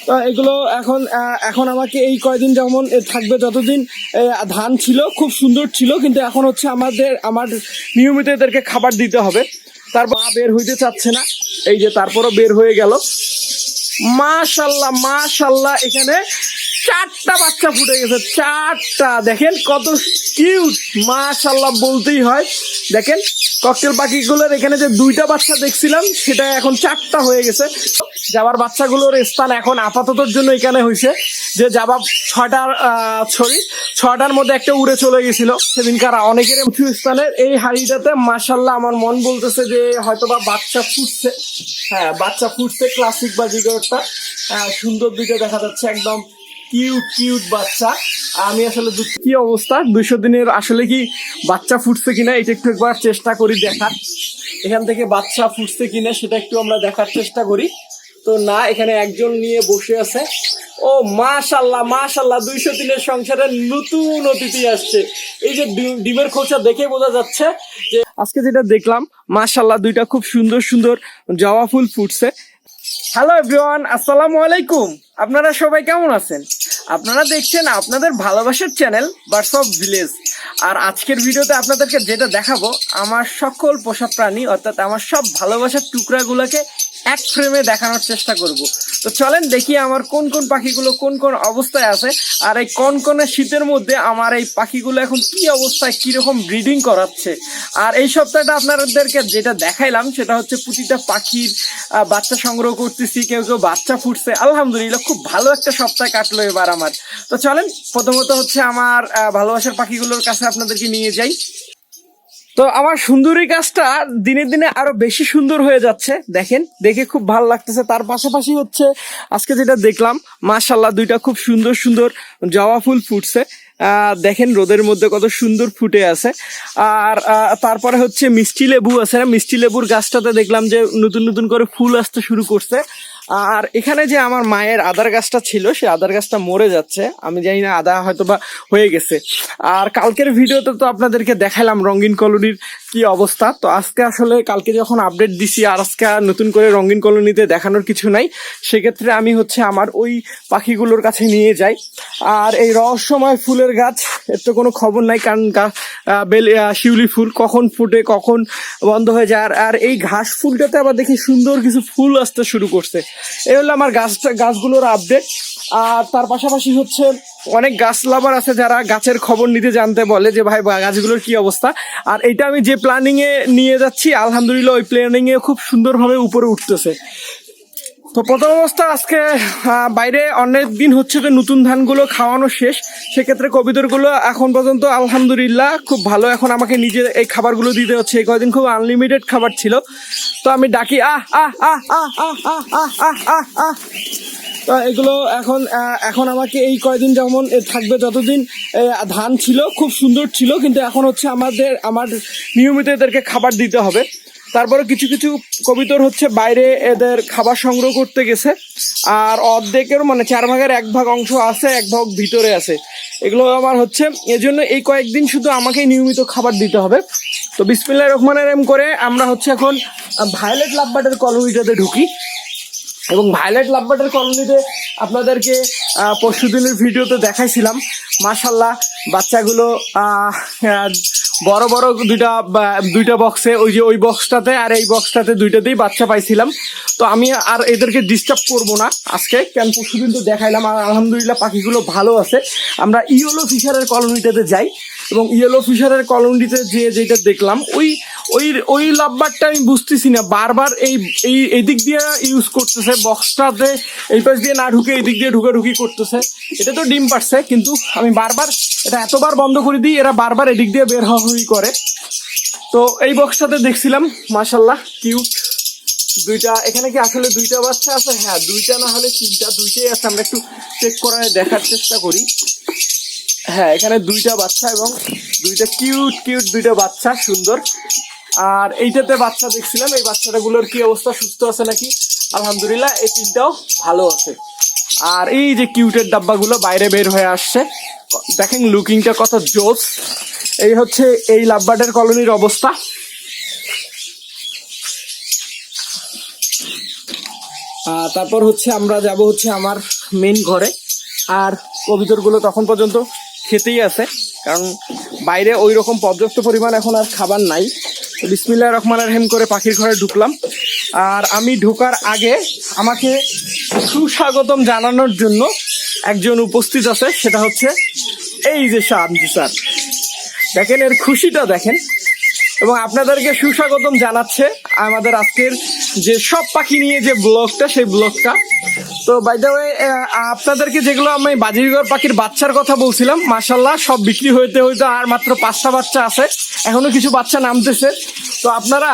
তো এগুলো এখন এখন আমাকে এই কয়দিন যেমন থাকবে, যতদিন ধান ছিল খুব সুন্দর ছিল, কিন্তু এখন হচ্ছে আমার নিয়মিত এদেরকে খাবার দিতে হবে। তার মা বের হইতে চাচ্ছে না, এই যে তারপরও বের হয়ে গেল। মাশাল্লাহ মাশাল্লাহ, এখানে 4টা বাচ্চা ফুটে গেছে, 4টা। দেখেন কত কিউট, মাশাল্লাহ বলতেই হয়। দেখেন ককটেল পাখিগুলোর এখানে যে 2টা বাচ্চা দেখছিলাম, সেটা এখন 4টা হয়ে গেছে। যাবার বাচ্চাগুলোর স্থান এখন আপাততর জন্য এখানে হয়েছে, যে যাবা 6টার মধ্যে একটা উড়ে চলে গেছিল সেদিনকার অনেকের উঁচু স্থানের এই হাড়িটাতে। মাশাল্লাহ আমার মন বলতেছে যে হয়তোবা বাচ্চা ফুটছে। হ্যাঁ, বাচ্চা ফুটছে, ক্লাসিক বাজিগরটা সুন্দর 2টা দেখা যাচ্ছে, একদম কিউট কিউট বাচ্চা। আমি আসলে কি অবস্থা 200 দিনের আসলে কি বাচ্চা ফুটছে কিনা এটা একটু একবার চেষ্টা করি দেখার। এখান থেকে বাচ্চা ফুটছে কিনা সেটা একটু আমরা দেখার চেষ্টা করি। তো না, এখানে একজন নিয়ে বসে আছে। ও মাশাল্লাহ মাশাল্লাহ, 200 দিনের সংসারে নতুন অতিথি আসছে। এই যে ডিমের খোঁচা দেখে বোঝা যাচ্ছে যে আজকে যেটা দেখলাম, মাশাল্লাহ 2টা খুব সুন্দর সুন্দর জবা ফুল ফুটছে। হ্যালো এভরিওয়ান, আসসালামু আলাইকুম। আপনারা সবাই কেমন আছেন? আপনারা দেখছেন আপনাদের ভালোবাসার চ্যানেল বার্ডস অফ ভিলেজ। আর আজকের ভিডিওতে আপনাদেরকে যেটা দেখাবো, আমার সকল পোষা প্রাণী অর্থাৎ আমার সব ভালোবাসার টুকরাগুলোকে এক ফ্রেমে দেখানোর চেষ্টা করব। তো চলেন দেখি আমার কোন কোন পাখিগুলো কোন কোন অবস্থায় আছে, আর এই কনকনে শীতের মধ্যে আমার এই পাখিগুলো এখন কি অবস্থায়, কিরকম ব্রিডিং করাচ্ছে। আর এই সপ্তাহটা আপনাদেরকে যেটা দেখাইলাম সেটা হচ্ছে প্রতিটা পাখির বাচ্চা সংগ্রহ করতেছি, কেউ কেউ বাচ্চা ফুটছে। আলহামদুলিল্লাহ খুব ভালো একটা সপ্তাহ কাটলো এবার আমার। তো চলেন প্রথমত হচ্ছে আমার ভালোবাসার পাখিগুলোর কাছে আপনাদেরকে নিয়ে যাই। তো আমার সুন্দরী গাছটা দিনে দিনে আরো বেশি সুন্দর হয়ে যাচ্ছে, দেখেন দেখে খুব ভালো লাগতেছে। তার পাশাপাশি হচ্ছে আজকে যেটা দেখলাম, মাশাল্লাহ 2টা খুব সুন্দর সুন্দর জবা ফুল ফুটছে। দেখেন রোদের মধ্যে কত সুন্দর ফুটে আছে। আর তারপরে হচ্ছে মিষ্টি লেবু আছে না, মিষ্টি লেবুর গাছটাতে দেখলাম যে নতুন নতুন করে ফুল আসতে শুরু করছে। আর এখানে যে আমার মায়ের আদার গাছটা ছিল, সেই আদার গাছটা মরে যাচ্ছে, আমি জানি না আদা হয়তো বা হয়ে গেছে। আর কালকের ভিডিওতে তো আপনাদেরকে দেখালাম রঙিন কলোনির কি অবস্থা। তো আজকে আসলে কালকে যখন আপডেট দিছি, আর আজকে নতুন করে রঙিন কলোনিতে দেখানোর কিছু নাই, সেক্ষেত্রে আমি হচ্ছে আমার ওই পাখিগুলোর কাছে নিয়ে যাই। আর এই রহস্যময় ফুলের গাছ, এর তো কোনো খবর নাই, কারণ শিউলি ফুল কখন ফুটে কখন বন্ধ হয়ে যায়। আর এই ঘাস ফুলটাতে আবার দেখি সুন্দর কিছু ফুল আসতে শুরু করছে। এই হলো আমার গাছগুলোর আপডেট। আর তার পাশাপাশি হচ্ছে অনেক গাছ লাভার আছে যারা গাছের খবর নিতে জানতে বলে যে ভাই গাছগুলোর কি অবস্থা। আর এইটা আমি যে প্ল্যানিং এ নিয়ে যাচ্ছি, আলহামদুলিল্লাহ ওই প্ল্যানিং এ খুব সুন্দরভাবে উপরে উঠতেছে। তো প্রথম অবস্থা আজকে বাইরে অনেক দিন হচ্ছে যে নতুন ধানগুলো খাওয়ানো শেষ, সেক্ষেত্রে কবিতরগুলো এখন পর্যন্ত আলহামদুলিল্লাহ খুব ভালো। এখন আমাকে নিজে এই খাবারগুলো দিতে হচ্ছে, এই কয়দিন খুব আনলিমিটেড খাবার ছিল। তো আমি ডাকি আহ আহ আহ আহ আহ আহ আহ আহ আহ। তো এগুলো এখন আমাকে এই কয়দিন যেমন থাকবে, যতদিন ধান ছিল খুব সুন্দর ছিল, কিন্তু এখন হচ্ছে আমার নিয়মিত এদেরকে খাবার দিতে হবে। তারপরে কিছু কিছু কবিতর হচ্ছে বাইরে এদের খাবার সংগ্রহ করতে গেছে, আর অর্ধেকের মানে 4 ভাগের 1 ভাগ অংশ আছে, 1 ভাগ ভিতরে আছে। এগুলো আমার হচ্ছে এজন্য এই কয়েকদিন শুধু আমাকেই নিয়মিত খাবার দিতে হবে। তো বিসমিল্লাহির রহমানির রহিম করে আমরা হচ্ছে এখন ভায়োলেট লাভবার্ডের কলোনিটাতে ঢুকি। এবং ভায়োলেট লাভবার্ডের কলোনিতে আপনাদেরকে পরশুদিনের ভিডিওতে দেখাইছিলাম, মাশাল্লাহ বাচ্চাগুলো বড় বড় দুইটা বক্সে, ওই বক্সটাতে আর এই বক্সটাতে 2টাতেই বাচ্চা পাইছিলাম। তো আমি আর এদেরকে ডিস্টার্ব করবো না আজকে, কেন পরশুদিন তো দেখাইলাম। আর আলহামদুলিল্লাহ পাখিগুলো ভালো আছে। আমরা ইয়েলো ফিশারের কলোনিটাতে যাই, এবং ইয়েলো ফিশারের কলোনিতে যেটা দেখলাম, ওই লাভবারটা আমি বুঝতেছি না, বারবার এই দিক দিয়ে ইউজ করতেছে বক্সটাতে, এই পাশ দিয়ে না ঢুকে এই দিক দিয়ে ঢুকাঢুকি করতেছে। এটা তো ডিম পারছে, কিন্তু আমি বারবার এটা এতবার বন্ধ করে দিই, এরা বারবার এদিক দিয়ে বের হওয়া করে। তো এই বক্সটাতে দেখছিলাম মাশাল্লাহ কিউট 2টা। এখানে কি আসলে 2টা বাচ্চা আছে? হ্যাঁ, 2টা না হলে 3টা, 2টাই আছে। আমরা একটু চেক করে দেখার চেষ্টা করি। হ্যাঁ, এখানে 2টা বাচ্চা এবং 2টা কিউট 2টা বাচ্চা সুন্দর। আর এইটাতে বাচ্চা দেখছিলাম, এই বাচ্চাটাগুলোর কি অবস্থা, সুস্থ আছে নাকি? আলহামদুলিল্লাহ এই 3টাও ভালো আছে। আর এই যে কিউটের ডাব্বাগুলো বাইরে বের হয়ে আসছে, দেখেন লুকিংটা কত জোস। এই হচ্ছে এই লাভবার্ডের কলোনির অবস্থা। তারপর হচ্ছে আমরা যাব হচ্ছে আমার মেন ঘরে। আর কবিতরগুলো তখন পর্যন্ত খেতেই আছে, কারণ বাইরে ওই রকম পর্যাপ্ত পরিমাণ এখন আর খাবার নাই। বিসমিল্লাহির রহমানির রহিম করে পাখির ঘরে ঢুকলাম। আর আমি ঢোকার আগে আমাকে সুস্বাগতম জানানোর জন্য একজন উপস্থিত আছে, সেটা হচ্ছে এই যে শান্তি স্যার। দেখেন এর খুশিটা দেখেন, এবং আপনাদেরকে সুস্বাগতম জানাচ্ছে আমাদের আজকের যে সব পাখি নিয়ে যে ব্লগটা, সেই ব্লগটা। তো বাই দ্য ওয়ে, আপনাদেরকে যেগুলো আমি বাজিরগর পাখির বাচ্চার কথা বলছিলাম, মাশাল্লাহ সব বিক্রি হইতে হইতে আর মাত্র 5টা বাচ্চা আছে, এখনো কিছু বাচ্চা নামতেছে। তো আপনারা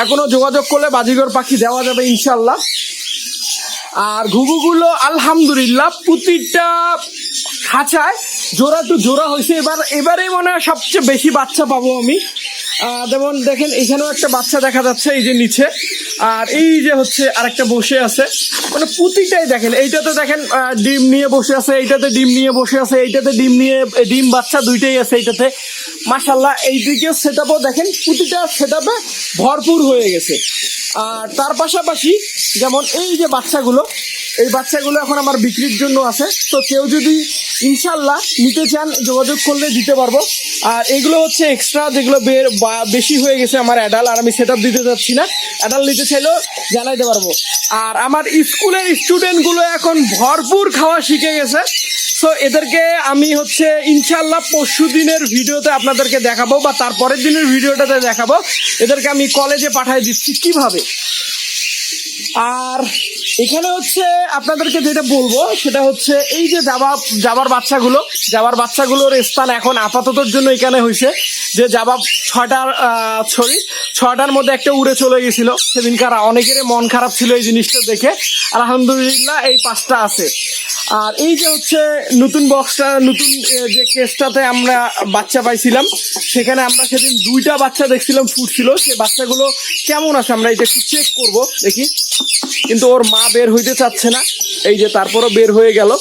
এখনো যোগাযোগ করলে বাজিরগর পাখি দেওয়া যাবে ইনশাল্লাহ। আর ঘুঘুগুলো আলহামদুলিল্লাহ প্রতিটা খাঁচায় জোড়া টু জোড়া হয়েছে। এবারে মনে হয় সবচেয়ে বেশি বাচ্চা পাবো আমি। যেমন দেখেন এখানেও একটা বাচ্চা দেখা যাচ্ছে এই যে নিচে, আর এই যে হচ্ছে আরেকটা বসে আছে। মানে প্রতিটাই দেখেন, এইটাতে দেখেন ডিম নিয়ে বসে আছে, এইটাতে ডিম নিয়ে বসে আছে, এইটাতে ডিম বাচ্চা দুইটাই আছে এইটাতে। মাশাল্লাহ এইদিকে সেট আপও দেখেন, প্রতিটা সেট আপে ভরপুর হয়ে গেছে। আর তার পাশাপাশি যেমন এই যে বাচ্চাগুলো, এই বাচ্চাগুলো এখন আমার বিক্রির জন্য আছে। তো কেউ যদি ইনশাল্লাহ নিতে চান যোগাযোগ করলে দিতে পারবো। আর এগুলো হচ্ছে এক্সট্রা, যেগুলো বেশি হয়ে গেছে আমার অ্যাডাল, আর আমি সেট আপ দিতে যাচ্ছি না। অ্যাডাল নিতে চাইলেও জানাইতে পারবো। আর আমার স্কুলের স্টুডেন্টগুলো এখন ভরপুর খাওয়া শিখে গেছে। তো এদেরকে আমি হচ্ছে ইনশাল্লাহ পরশু দিনের ভিডিওতে আপনাদেরকে দেখাবো, বা তারপরের দিনের ভিডিওটাতে দেখাবো এদেরকে আমি কলেজে পাঠিয়ে দিচ্ছি কিভাবে। আর এখানে হচ্ছে আপনাদেরকে যেটা বলবো সেটা হচ্ছে এই যে জাবার বাচ্চাগুলোর স্থান এখন আপাততর জন্য এখানে হয়েছে। যে জাবা 6টার মধ্যে একটা উড়ে চলে গেছিল, সেদিনকার অনেকের মন খারাপ ছিল এই জিনিসটা দেখে। আলহামদুলিল্লাহ এই 5টা আছে। আর এই যে হচ্ছে নতুন বক্সটা, নতুন যে কেসটাতে আমরা বাচ্চা পাইছিলাম, সেখানে আমরা সেদিন 2টা বাচ্চা দেখছিলাম ফুটছিল। সেই বাচ্চাগুলো কেমন আছে আমরা এটা একটু চেক করবো, দেখি। কিন্তু ওর মা বের হইতে চাচ্ছে না, এই যে তারপরও বের হয়ে গেল।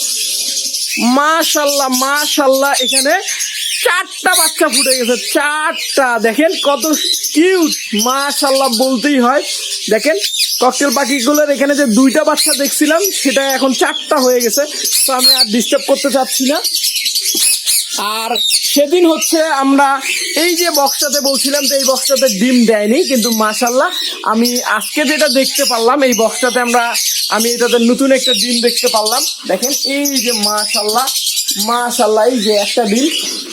মাশাল্লাহ মাশাল্লাহ, এখানে 4টা বাচ্চা ফুটে গেছে, 4টা। দেখেন কত কিউট, মাশাল্লাহ বলতেই হয়। দেখেন ককটেল পাখিগুলোর এখানে যে 2টা বাচ্চা দেখছিলাম, সেটা এখন 4টা হয়ে গেছে। তো আমি আর ডিস্টার্ব করতে চাচ্ছি না। আর সেদিন হচ্ছে আমরা এই যে বক্সটাতে বলছিলাম, তো এই বক্সটাতে ডিম দেয়নি, কিন্তু মাশাল্লাহ আমি আজকে যেটা দেখতে পারলাম এই বক্সটাতে আমি এটাতে নতুন একটা ডিম দেখতে পারলাম। দেখেন এই যে মাশাল্লাহ মাশাল্লাহ, এই যে একটা ডিম।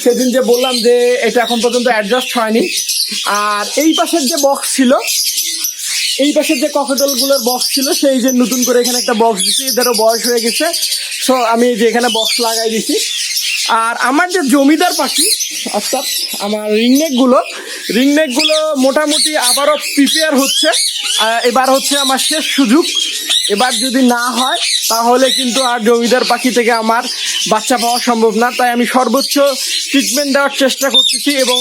সেদিন যে বললাম যে এটা এখন পর্যন্ত অ্যাডজাস্ট হয়নি। আর এই পাশের যে বক্স ছিল, এই পাশের যে ককটেলগুলোর বক্স ছিল, সেই যে নতুন করে এখানে একটা বক্স দিচ্ছি, এদেরও বয়স হয়ে গেছে। সো আমি যে এখানে বক্স লাগাই দিছি। আর আমার যে জমিদার পাখি, অর্থাৎ আমার রিংনেকগুলো মোটামুটি আবারও প্রিপেয়ার হচ্ছে। এবার হচ্ছে আমার শেষ সুযোগ। এবার যদি না হয় তাহলে কিন্তু আর জমিদার পাখি থেকে আমার বাচ্চা পাওয়া সম্ভব না। তাই আমি সর্বোচ্চ ট্রিটমেন্ট দেওয়ার চেষ্টা করতেছি, এবং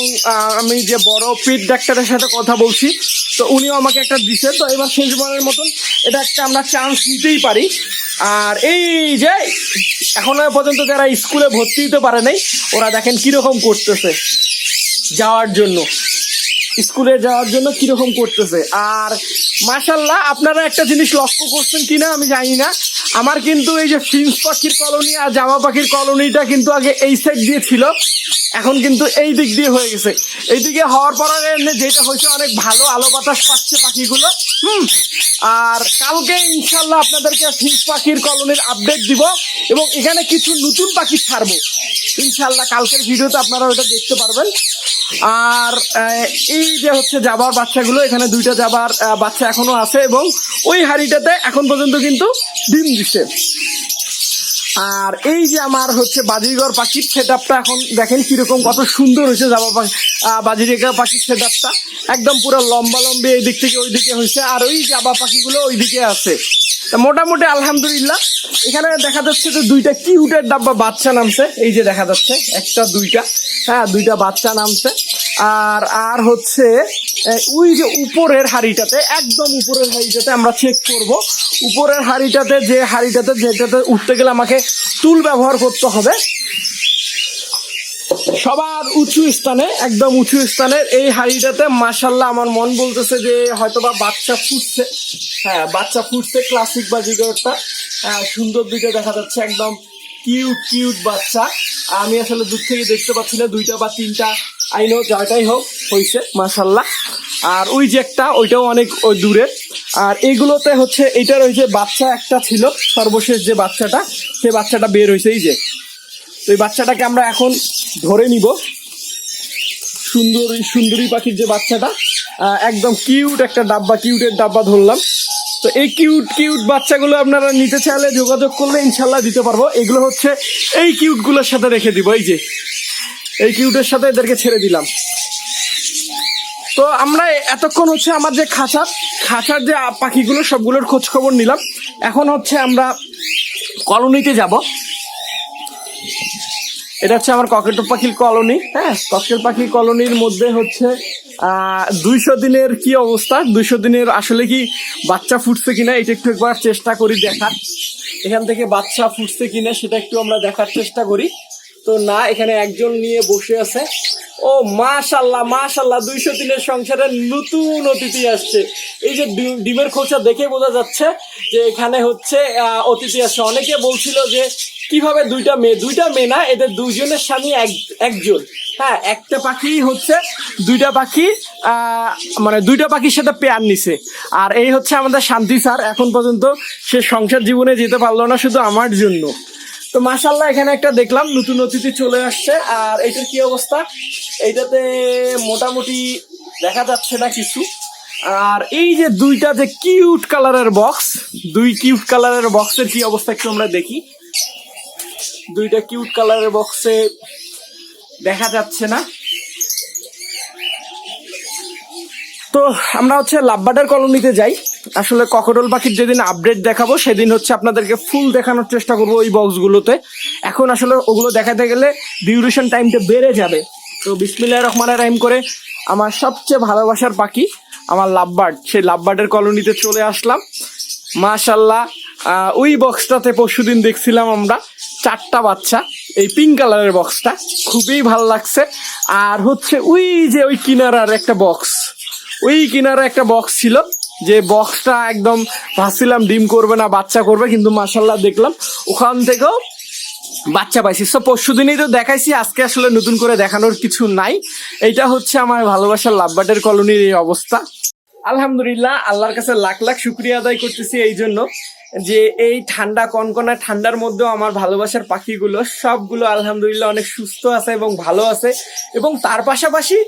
আমি যে বড় পেট ডাক্তারের সাথে কথা বলছি, তো উনিও আমাকে একটা দিছে। তো এবার শেষবারের মতন এটা একটা আমরা চান্স নিতেই পারি। আর এই যে এখনো পর্যন্ত যারা স্কুলে ভর্তি হতে পারে নাই, ওরা দেখেন কিরকম করতেছে স্কুলে যাওয়ার জন্য কিরকম করতেছে। আর মাশাল্লাহ আপনারা একটা জিনিস লক্ষ্য করছেন কিনা আমি জানি না, আমার কিন্তু এই যে ফিন্স পাখির কলোনি আর জামা পাখির কলোনিটা কিন্তু আগে এই সাইড দিয়ে ছিল, এখন কিন্তু এই দিক দিয়ে হয়ে গেছে। এইদিকে হওয়ার পর যেটা হয়েছে, অনেক ভালো আলো বাতাস পাচ্ছে পাখিগুলো। আর কালকে ইনশাল্লাহ আপনাদেরকে ফিন্স পাখির কলোনির আপডেট দিব, এবং এখানে কিছু নতুন পাখি ছাড়বো ইনশাল্লাহ। কালকের ভিডিওতে আপনারা ওটা দেখতে পারবেন। আর এই যে হচ্ছে জাবার বাচ্চাগুলো, এখানে 2টা জাবার বাচ্চা এখনো আছে, এবং ওই হাড়িটাতে এখন পর্যন্ত কিন্তু ডিম দিচ্ছে। আর এই যে আমার হচ্ছে বাজিরগর পাখির সেট আপটা, এখন দেখেন কিরকম কত সুন্দর হয়েছে বাজিরগর পাখির সেট আপটা। একদম পুরো লম্বা লম্বি এই দিক থেকে ওই দিকে হয়েছে, আর ওই জাবা পাখিগুলো ওই দিকে আছে। মোটামুটি আলহামদুলিল্লাহ। এখানে দেখা যাচ্ছে যে 2টা কিউটের ডাব্বা বাচ্চা নামছে, এই যে দেখা যাচ্ছে 1টা 2টা, হ্যাঁ 2টা বাচ্চা নামছে। আর হচ্ছে ওই যে উপরের হাড়িটাতে, একদম উপরের হাড়িটাতে আমরা চেক করব। উপরের হাড়িটাতে যেটাতে উঠতে গেলে আমাকে টুল ব্যবহার করতে হবে। সবার উঁচু স্থানে, একদম উঁচু স্থানের এই হাড়িটাতে মাশাল্লাহ আমার মন বলতেছে যে হয়তোবা বাচ্চা ফুটছে। হ্যাঁ, বাচ্চা ফুটছে, ক্লাসিক বাজিগরটা সুন্দর দুইটা দেখা যাচ্ছে, একদম কিউট কিউট বাচ্চা। আমি আসলে দূর থেকে দেখতে পাচ্ছি না, দুইটা বা তিনটা আইনো যাটাই হোক হয়েছে মাশাল্লাহ। আর ওই যে একটা, ওইটাও অনেক ওই দূরে। আর এইগুলোতে হচ্ছে এইটার ওই যে বাচ্চা একটা ছিল, সর্বশেষ যে বাচ্চাটা, সেই বাচ্চাটা বের হয়েছে এই যে। তো এই বাচ্চাটাকে আমরা এখন ধরে নিব। সুন্দরী পাখির যে বাচ্চাটা, একদম কিউট একটা ডাব্বা, কিউটের ডাব্বা ধরলাম। তো এই কিউট কিউট বাচ্চাগুলো আপনারা নিতে চাইলে যোগাযোগ করলে ইনশাল্লাহ দিতে পারবো। এগুলো হচ্ছে এই কিউটগুলোর সাথে রেখে দিব, এই যে এই কিউটের সাথে এদেরকে ছেড়ে দিলাম। তো আমরা এতক্ষণ হচ্ছে আমার যে খাঁচার যে পাখিগুলো সবগুলোর খোঁজ খবর নিলাম। এখন হচ্ছে আমরা কলোনিতে যাব। এটা হচ্ছে আমার ককেট পাখির কলোনি। হ্যাঁ, ককেট পাখির কলোনির মধ্যে হচ্ছে 200 দিনের কি অবস্থা, 200 দিনের আসলে কি বাচ্চা ফুটছে কিনা এটা একটু একবার চেষ্টা করি দেখার। এখান থেকে বাচ্চা ফুটছে কিনা সেটা একটু আমরা দেখার চেষ্টা করি। তো না, এখানে একজন নিয়ে বসে আছে। ও মাশাল্লাহ মাশাল্লাহ, 200 দিনের সংসারে নতুন অতিথি আসছে। এই যে ডিমের খোঁচা দেখে বোঝা যাচ্ছে যে এখানে হচ্ছে অতিথি আসছে। অনেকে বলছিল যে কিভাবে দুইটা মেয়ে না, এদের দুইজনের স্বামী একজন। হ্যাঁ, একটা পাখি হচ্ছে দুইটা পাখি মানে দুইটা পাখির সাথে পেয়ার নিছে। আর এই হচ্ছে আমাদের শান্তি স্যার, এখন পর্যন্ত সে সংসার জীবনে যেতে পারলো না শুধু আমার জন্য। তো মাশাল্লাহ, এখানে একটা দেখলাম নতুন অতিথি চলে আসছে। আর এইটার কি অবস্থা, এইটাতে মোটামুটি দেখা যাচ্ছে না কিছু। আর এই যে দুইটা যে কিউট কালারের বক্স, দুই কিউট কালারের বক্সের কি অবস্থা একটু আমরা দেখি। দুইটা কিউট কালারের বক্সে দেখা যাচ্ছে না। তো আমরা হচ্ছে লাভবার্ডের কলোনিতে যাই। আসলে ককটেল পাখির যেদিন আপডেট দেখাবো সেদিন হচ্ছে আপনাদেরকে ফুল দেখানোর চেষ্টা করবো ওই বক্সগুলোতে। এখন আসলে ওগুলো দেখাতে গেলে ডিউরেশন টাইমটা বেড়ে যাবে। তো বিসমিল্লাহির রহমানির রহিম করে আমার সবচেয়ে ভালোবাসার পাখি আমার লাভবার্ড, সেই লাভবার্ডের কলোনিতে চলে আসলাম। মাশাল্লাহ, ওই বক্সটাতে পরশুদিন দেখছিলাম আমরা 4টা বাচ্চা, এই পিঙ্ক কালারের বক্সটা খুবই ভালো লাগছে। আর হচ্ছে ওই যে ওই কিনারার একটা বক্স, ওই কিনারে একটা বক্স ছিল, যে বক্সটা একদম ভাবছিলাম ডিম করবে না বাচ্চা করবে, কিন্তু মাশাল্লাহ দেখলাম ওখান থেকেও বাচ্চা পাইছি। তো পরশুদিনই তো দেখাইছি, আজকে আসলে নতুন করে দেখানোর কিছু নাই। এইটা হচ্ছে আমার ভালোবাসার লাভবার্ডের কলোনির এই অবস্থা। আলহামদুলিল্লাহ, আল্লাহর কাছে লাখ লাখ শুকরিয়া আদায় করতেছি এই জন্য যে এই ঠান্ডা কনকনা ঠান্ডার মধ্যেও আমার ভালোবাসার পাখিগুলো সবগুলো আলহামদুলিল্লাহ অনেক সুস্থ আছে এবং ভালো আছে। এবং তার পাশাপাশি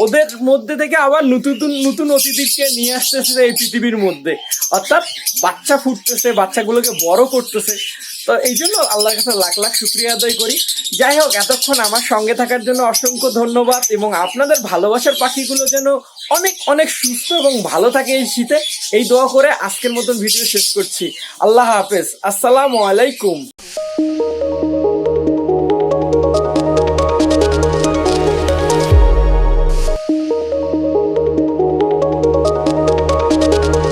ওদের মধ্যে থেকে আবার নতুন নতুন অতিথিকে নিয়ে আসতেছে এই পৃথিবীর মধ্যে, অর্থাৎ বাচ্চা ফুটতেছে, বাচ্চাগুলোকে বড় করতেছে। তো এই জন্য আল্লাহর কাছে লাখ লাখ শুকরিয়া আদায় করি। যাই হোক, এতক্ষণ আমার সঙ্গে থাকার জন্য অসংখ্য ধন্যবাদ। এবং আপনাদের ভালোবাসার পাখিগুলো যেন অনেক অনেক সুস্থ এবং ভালো থাকে এই শীতে, এই দোয়া করে আজকের মতন ভিডিও শেষ করছি। আল্লাহ হাফেজ, আসসালামু আলাইকুম।